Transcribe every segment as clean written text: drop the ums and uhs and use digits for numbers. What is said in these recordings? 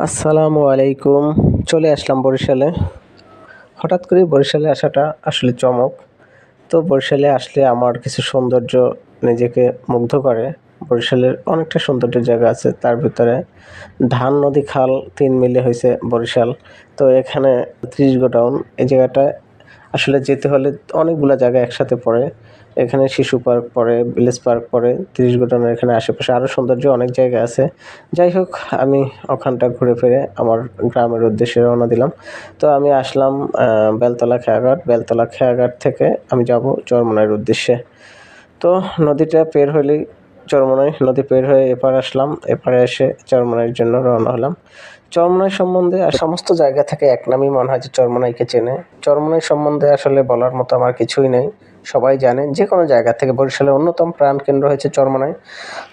আসসালামু আলাইকুম। চলে আসলাম বরিশালে। হঠাৎ করেই বরিশালে আসাটা আসলে চমক। তো বরিশালে আসলে আমার কিছু সৌন্দর্য নিজেকে মুগ্ধ করে। বরিশালের অনেকটা সৌন্দর্য জায়গা আছে। তার ভিতরে ধান, নদী, খাল ৩ মিলে হইছে বরিশাল। তো এখানে ৩০ গোডাউন। এই জায়গাটায় আসলে যেতে হলে অনেকগুলা জায়গা একসাথে পড়ে। এখানে শিশু পার্ক পড়ে, ভিলেজ পার্ক পড়ে, ৩০ গোডাউনের এখানে আশেপাশে আরও সৌন্দর্য অনেক জায়গা আছে। যাই হোক, আমি ওখানটা ঘুরে ফিরে আমার গ্রামের উদ্দেশ্যে রওনা দিলাম। তো আমি আসলাম বেলতলা খেয়াঘাট। বেলতলা খেয়াঘাট থেকে আমি যাব চরমোনাইয়ের উদ্দেশ্যে। তো নদীটা পের হইলেই চরমোনাই, নদী পের হয়ে এপার আসলাম। এপারে এসে চরমোনাইয়ের জন্য রওনা হলাম। চরমোনাই সম্বন্ধে সমস্ত জায়গা থেকে এক নামই মনে হয় যে চরমোনাইকে চেনে। চরমোনাই সম্বন্ধে আসলে বলার মতো আমার কিছুই নেই। সবাই জানে, যে কোনো জায়গা থেকে বরিশালের অন্যতম প্রাণকেন্দ্র হচ্ছে চরমোনাই।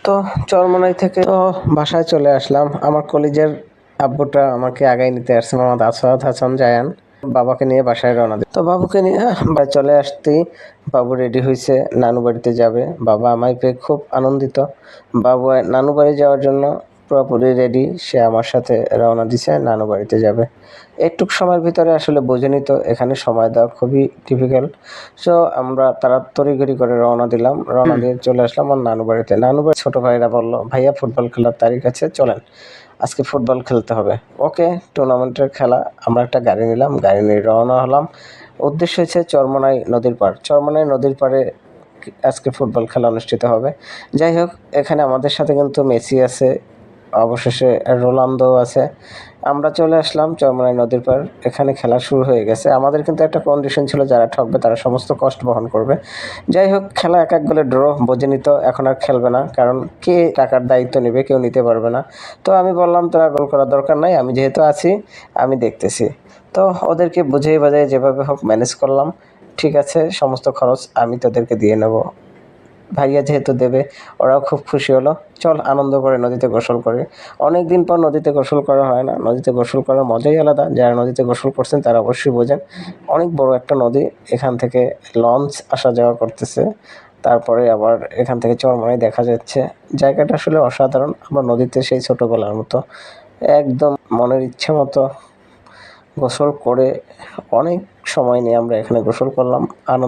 তো চরমোনাই থেকে বাসায় চলে আসলাম। আমার কলিজার আব্বুটা আমাকে আগায় নিতে আসছে, মোহাম্মদ আসাদ হাসান জায়ান। বাবাকে নিয়ে বাসায় রওনা দিই। তো বাবুকে নিয়ে বাড়ি চলে আসতেই বাবু রেডি হয়েছে, নানু বাড়িতে যাবে। বাবা আমায় পেয়ে খুব আনন্দিত। বাবু নানু বাড়ি যাওয়ার জন্য পুরোপুরি রেডি। সে আমার সাথে রওনা দিছে, নানু বাড়িতে যাবে। একটুক সময়ের ভিতরে আসলে বোঝেনি তো, এখানে সময় দেওয়া খুবই ডিফিকাল্ট। সো আমরা তারা তড়িঘড়ি করে রওনা দিলাম। রওনা দিয়ে চলে আসলাম আমার নানু বাড়িতে। নানু বাড়ি ছোটো ভাইরা বলল, ভাইয়া ফুটবল খেলার তারিখ আছে, চলেন আজকে ফুটবল খেলতে হবে। ওকে, টুর্নামেন্টের খেলা। আমরা একটা গাড়ি নিলাম, গাড়ি নিয়ে রওনা হলাম। উদ্দেশ্য হচ্ছে চরমোনাই নদীর পাড়। চরমোনাই নদীর পাড়ে আজকে ফুটবল খেলা অনুষ্ঠিত হবে। যাই হোক, এখানে আমাদের সাথে কিন্তু মেসি আছে, অবশেষে রোনালদো আছে। আমরা চলে আসলাম চরমোনাই নদীর পাড়। এখানে খেলা শুরু হয়ে গেছে। আমাদের কিন্তু একটা কন্ডিশন ছিল, যারা ঠকবে তারা সমস্ত কষ্ট বহন করবে। যাই হোক, খেলা এক গোলে ড্র। বোঝে নিত এখন আর খেলবে না, কারণ কে টাকার দায়িত্ব নেবে, কেউ নিতে পারবে না। তো আমি বললাম, তোরা গোল করার দরকার নাই, আমি যেহেতু আছি আমি দেখতেছি। তো ওদেরকে বুঝিয়ে বাজিয়ে যেভাবে হোক ম্যানেজ করলাম। ঠিক আছে, সমস্ত খরচ আমি তোদেরকে দিয়ে নেব, ভাইয়া যেহেতু দেবে। ওরাও খুব খুশি হলো। চল আনন্দ করে নদীতে গোসল করি। অনেক দিন পর নদীতে গোসল করা হয় না। নদীতে গোসল করার মজাই আলাদা। যারা নদীতে গোসল করছেন তারা অবশ্যই বোঝেন। অনেক বড় একটা নদী। এখান থেকে লঞ্চ আসা যাওয়া করতেছে। তারপরে আবার এখান থেকে চরমোনাই দেখা যাচ্ছে। জায়গাটা আসলে অসাধারণ। আমরা নদীতে সেই ছোটোবেলার মতো একদম মনের ইচ্ছে মতো গোসল করে অনেক সময় নিয়ে আমরা এখানে গোসল করলাম। আনন্দ